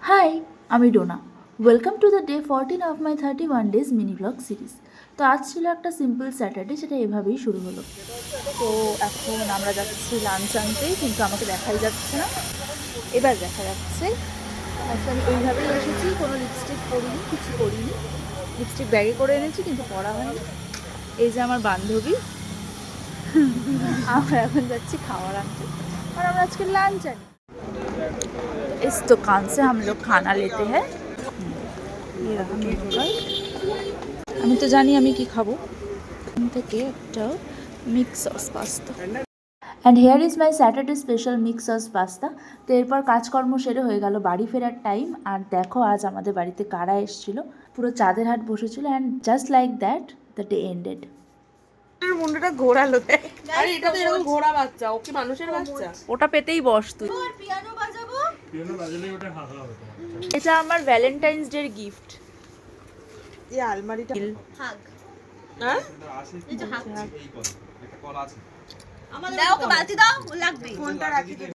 High, আমি Dona. Welcome to the day 14 of my 31 days mini blog series. তো আজ ছিল একটা সিম্পল স্যাটারডে, সেটা এভাবেই শুরু হলো। তো এখন আমরা যাচ্ছি লাঞ্চ আনতে, কিন্তু আমাকে দেখাই যাচ্ছে না। এবার দেখা যাচ্ছে। আজকে আমি এইভাবেই এসেছি, কোনো লিপস্টিক পরিনি, কিছু করিনি। লিপস্টিক ব্যাগে করে এনেছি কিন্তু পরা হয়নি। এই যে আমার বান্ধবী, আমরা এখন যাচ্ছি খাবার আনতে, আর আমরা আজকে লাঞ্চ আনি। इस दुकान से हम लोग खाना लेते हैं। ये रहा मेनू कार्ड। আমি তো জানি আমি কি খাবো। এখান থেকে একটা mix sauce pasta. And hair is my Saturday special mix sauce pasta. তো এরপর কাজকর্ম সেরে হয়ে গেল বাড়ি ফেরার টাইম। আর দেখো আজ আমাদের বাড়িতে কারা এসেছিল। পুরো চাঁদের হাট বসেছিল, and just like that the day ended. মুন্ডটা ঘোরালো দেখ। আরে এটা তো এরকম ঘোড়া বাচ্চা, ও কি মানুষের বাচ্চা? ওটা পেতেই বস তুই। পিয়ানো বাজাবো, পিয়ানো বাজালেই ওটা হাহা হবে তোমার। এটা আমার ভ্যালেন্টাইন্স ডে গিফট। এই আলমারিটা হাগ। হ্যাঁ এই যে হাগ। এই কল একটা কল আছে। দাও, ওকে বালতি দাও, ও লাগবে। ফোনটা রাখি দে।